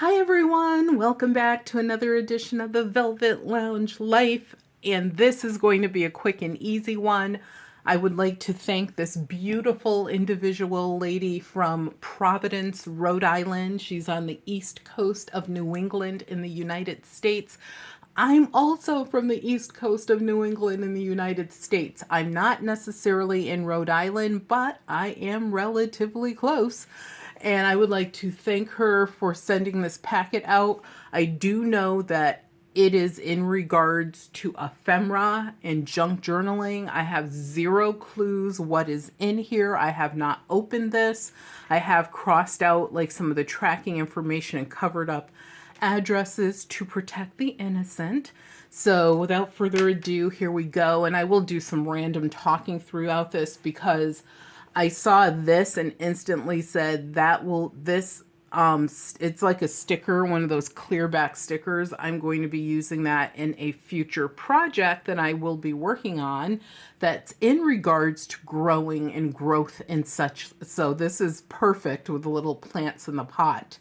Hi everyone, welcome back to another edition of the Velvet Lounge Life, and this is going to be a quick and easy one. I would like to thank this beautiful individual lady from Providence, Rhode Island. She's on the east coast of New England in the United States. I'm also from the east coast of New England in the United States. I'm not necessarily in Rhode Island, but I am relatively close. And I would like to thank her for sending this packet out. I do know that it is in regards to ephemera and junk journaling. I have zero clues what is in here. I have not opened this. I have crossed out like some of the tracking information and covered up addresses to protect the innocent. So without further ado, here we go. And I will do some random talking throughout this because I saw this and instantly said it's like a sticker, one of those clear back stickers. I'm going to be using that in a future project that I will be working on that's in regards to growing and growth and such. So this is perfect with the little plants in the pot.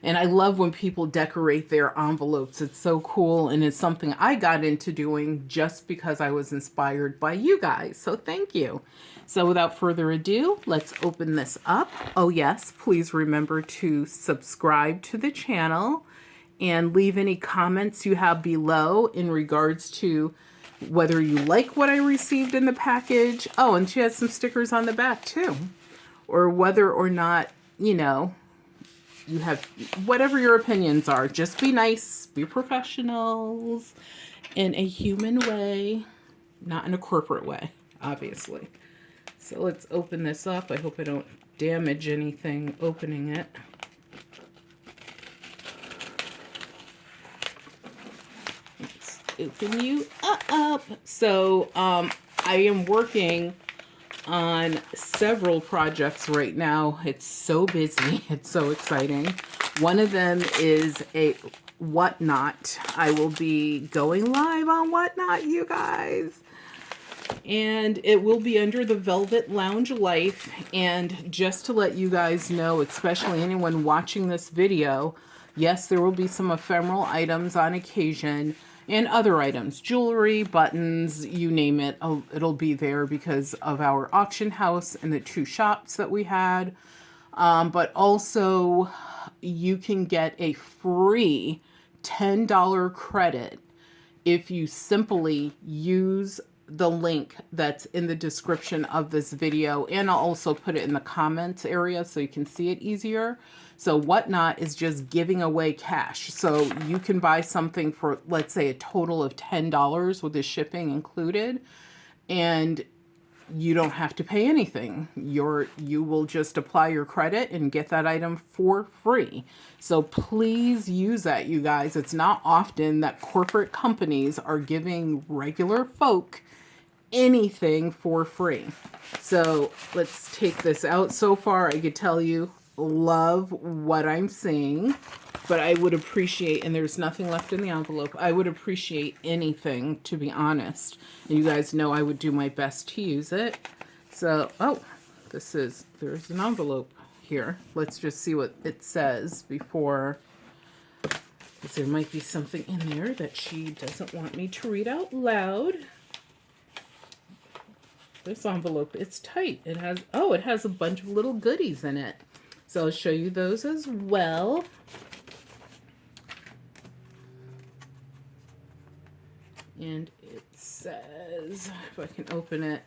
And I love when people decorate their envelopes. It's so cool. And it's something I got into doing just because I was inspired by you guys. So thank you. So without further ado, let's open this up. Oh yes, please remember to subscribe to the channel and leave any comments you have below in regards to whether you like what I received in the package. Oh, and she has some stickers on the back too. Or whether or not, you have whatever your opinions are. Just be nice, be professionals in a human way, not in a corporate way, obviously. So let's open this up. I hope I don't damage anything opening it. Let's open you up. So I am working on several projects right now. It's so busy. It's so exciting. One of them is a Whatnot. I will be going live on Whatnot, you guys. And it will be under the Velvet Lounge Life. And just to let you guys know, especially anyone watching this video, yes, there will be some ephemeral items on occasion and other items, jewelry, buttons, you name it. It'll be there because of our auction house and the two shops that we had. But also you can get a free $10 credit if you simply use the link that's in the description of this video, and I'll also put it in the comments area so you can see it easier. So Whatnot is just giving away cash. So you can buy something for, let's say, a total of $10 with the shipping included, and you don't have to pay anything. You will just apply your credit and get that item for free. So please use that, you guys. It's not often that corporate companies are giving regular folk anything for free. So let's take this out. So far, I could tell you, love what I'm seeing, but I would appreciate, and there's nothing left in the envelope, I would appreciate anything, to be honest. And you guys know I would do my best to use it. So, oh, there's an envelope here. Let's just see what it says before, because there might be something in there that she doesn't want me to read out loud. This envelope, it's tight. It has a bunch of little goodies in it. So I'll show you those as well. And it says, if I can open it,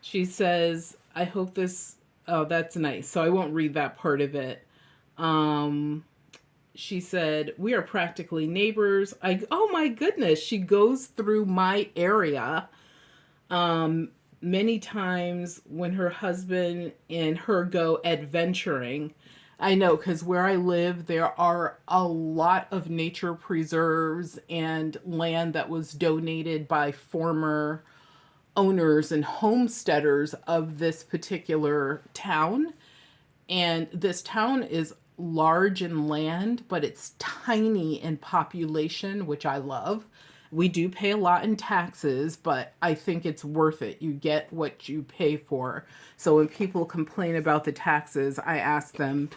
she says, I hope this, oh, that's nice. So I won't read that part of it. She said, we are practically neighbors. Oh my goodness, she goes through my area many times when her husband and her go adventuring. I know, because where I live, there are a lot of nature preserves and land that was donated by former owners and homesteaders of this particular town. And this town is large in land, but it's tiny in population, which I love. We do pay a lot in taxes, but I think it's worth it. You get what you pay for. So when people complain about the taxes, I ask them,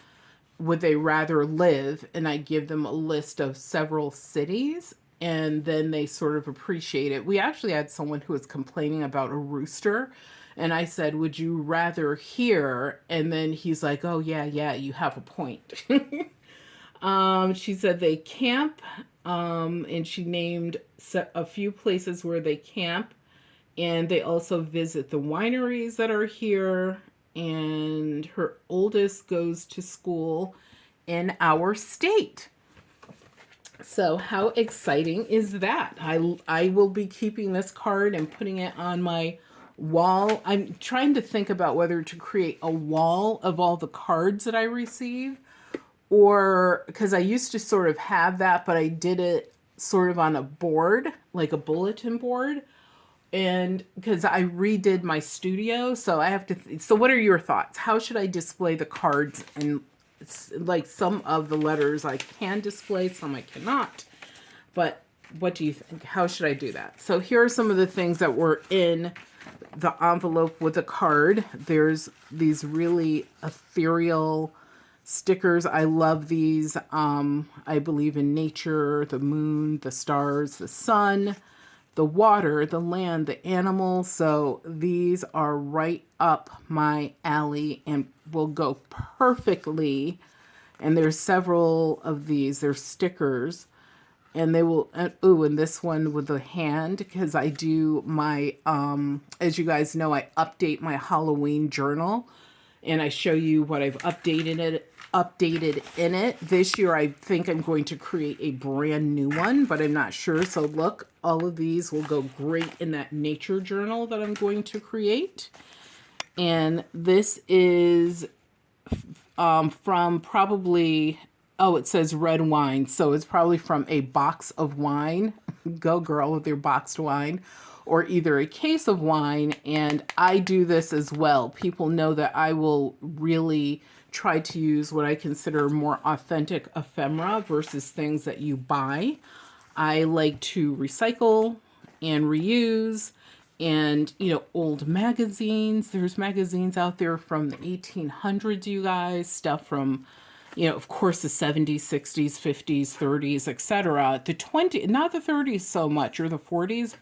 would they rather live? And I give them a list of several cities, and then they sort of appreciate it. We actually had someone who was complaining about a rooster, and I said, would you rather here? And then he's like, oh, yeah, you have a point. She said they camp, and she named a few places where they camp, and they also visit the wineries that are here. And her oldest goes to school in our state. So how exciting is that? I will be keeping this card and putting it on my wall. I'm trying to think about whether to create a wall of all the cards that I receive, or because I used to sort of have that, but I did it sort of on a board, like a bulletin board. And because I redid my studio, so I have to. So, what are your thoughts? How should I display the cards? And like some of the letters I can display, some I cannot. But what do you think? How should I do that? So, here are some of the things that were in the envelope with the card. There's these really ethereal stickers. I love these. I believe in nature, the moon, the stars, the sun, the water, the land, the animals. So these are right up my alley and will go perfectly. And there's several of these. They're stickers. And they will, and this one with the hand, because I do my, as you guys know, I update my Halloween journal. And I show you what I've updated in it. This year, I think I'm going to create a brand new one, but I'm not sure. So look, all of these will go great in that nature journal that I'm going to create. And this is from probably, oh, it says red wine. So it's probably from a box of wine. Go girl with your boxed wine. Or either a case of wine. And I do this as well. People know that I will really try to use what I consider more authentic ephemera versus things that you buy. I like to recycle and reuse, and old magazines. There's magazines out there from the 1800s, you guys, stuff from of course, the 70s, 60s, 50s, 30s, etc. The 20s, not the 30s so much, or the 40s,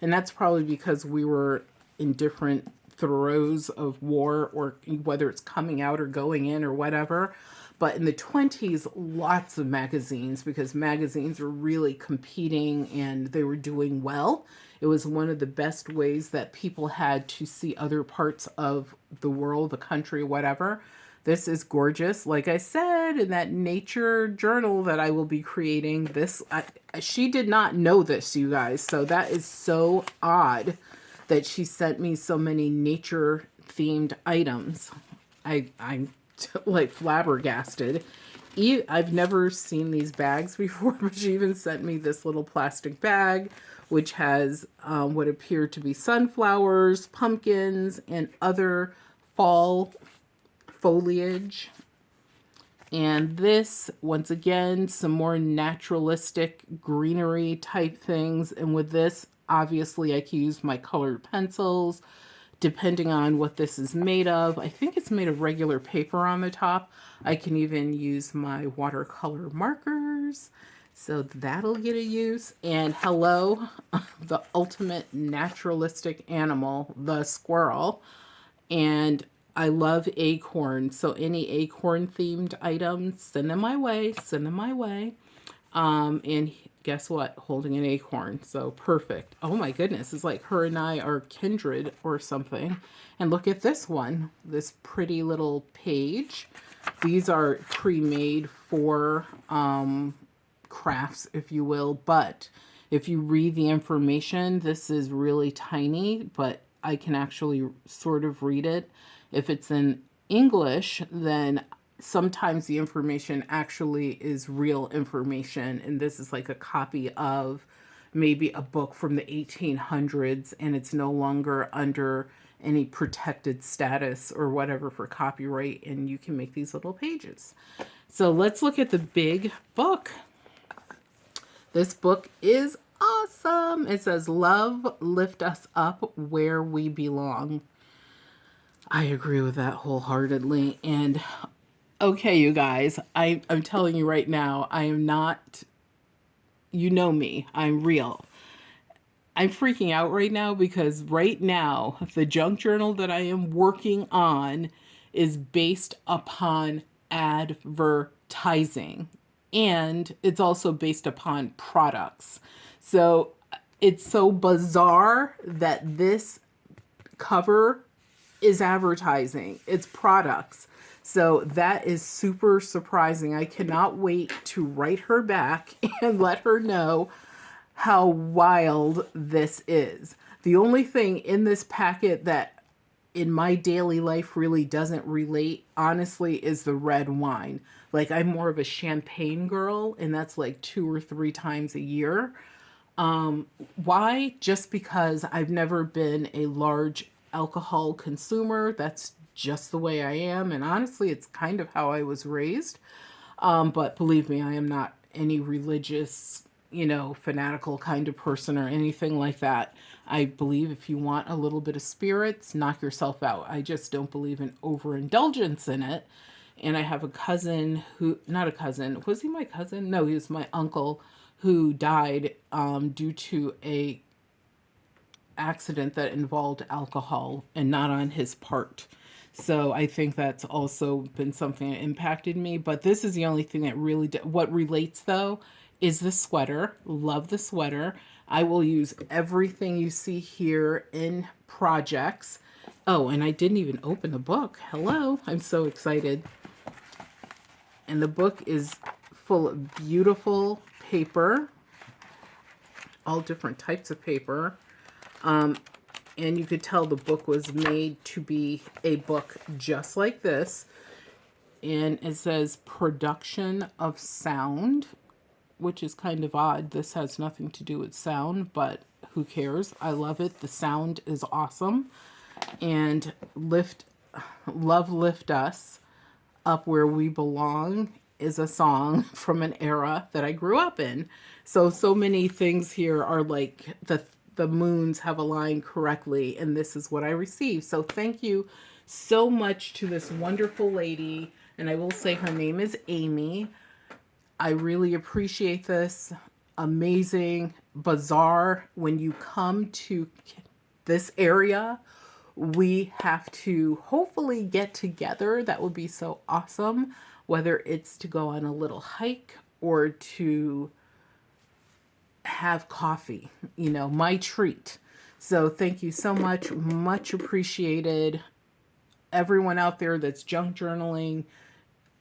and that's probably because we were in different throes of war, or whether it's coming out or going in or whatever. But in the 20s, lots of magazines, because magazines were really competing and they were doing well. It was one of the best ways that people had to see other parts of the world, the country, whatever. This is gorgeous. Like I said, in that nature journal that I will be creating, she did not know this, you guys. So that is so odd that she sent me so many nature themed items. I'm like flabbergasted. I've never seen these bags before, but she even sent me this little plastic bag, which has what appear to be sunflowers, pumpkins, and other fall foliage. And this, once again, some more naturalistic greenery type things. And with this, obviously I can use my colored pencils depending on what this is made of. I think it's made of regular paper on the top. I can even use my watercolor markers, so that'll get a use. And hello, the ultimate naturalistic animal, the squirrel. And I love acorns, so any acorn themed items, send them my way, and guess what? Holding an acorn, so perfect. Oh my goodness, it's like her and I are kindred or something. And look at this one, this pretty little page. These are pre-made for crafts, if you will, but if you read the information, this is really tiny, but I can actually sort of read it. If it's in English, then sometimes the information actually is real information. And this is like a copy of maybe a book from the 1800s, and it's no longer under any protected status or whatever for copyright. And you can make these little pages. So let's look at the big book. This book is awesome. It says, love lift us up where we belong. I agree with that wholeheartedly. And okay, you guys, I'm telling you right now, I am not, you know me, I'm real. I'm freaking out right now because right now, the junk journal that I am working on is based upon advertising. And it's also based upon products. So it's so bizarre that this cover is advertising, it's products. So that is super surprising. I cannot wait to write her back and let her know how wild this is. The only thing in this packet that in my daily life really doesn't relate, honestly, is the red wine. Like, I'm more of a champagne girl, and that's like 2 or 3 times a year. Why? Just because I've never been a large alcohol consumer. That's just the way I am. And honestly, it's kind of how I was raised. But believe me, I am not any religious, fanatical kind of person or anything like that. I believe if you want a little bit of spirits, knock yourself out. I just don't believe in overindulgence in it. And I have a cousin who, not a cousin, was he my cousin? No, he was my uncle who died due to a accident that involved alcohol and not on his part. So I think that's also been something that impacted me. But this is the only thing that really, what relates though, is the sweater. Love the sweater. I will use everything you see here in projects. Oh, and I didn't even open the book. Hello. I'm so excited. And the book is full of beautiful paper, all different types of paper. And you could tell the book was made to be a book just like this. And it says production of sound, which is kind of odd. This has nothing to do with sound, but who cares? I love it. The sound is awesome. And love lift us up where we belong is a song from an era that I grew up in. So many things here are like the moons have aligned correctly, and this is what I received. So thank you so much to this wonderful lady, and I will say her name is Amy. I really appreciate this. Amazing, bizarre. When you come to this area, we have to hopefully get together. That would be so awesome. Whether it's to go on a little hike or to have coffee, my treat. So thank you so much. Much appreciated. Everyone out there that's junk journaling,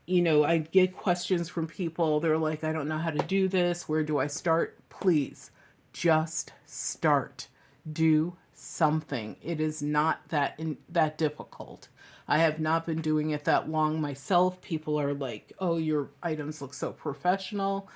I get questions from people. They're like, I don't know how to do this. Where do I start? Please just start. Do something. It is not that difficult. I have not been doing it that long myself. People are like, oh, your items look so professional.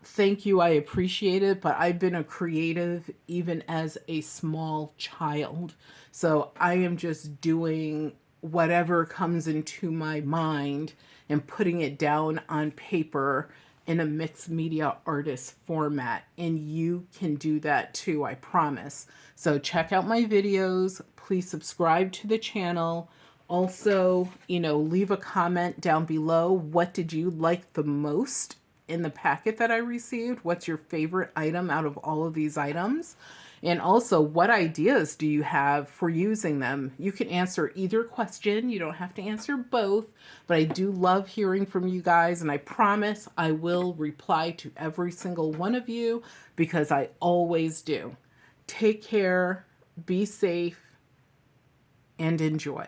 Thank you. I appreciate it. But I've been a creative even as a small child. So I am just doing whatever comes into my mind and putting it down on paper in a mixed media artist format. And you can do that too, I promise. So check out my videos. Please subscribe to the channel. Also, leave a comment down below. What did you like the most in the packet that I received? What's your favorite item out of all of these items? And also, what ideas do you have for using them? You can answer either question. You don't have to answer both, but I do love hearing from you guys, and I promise I will reply to every single one of you because I always do. Take care, be safe, and enjoy.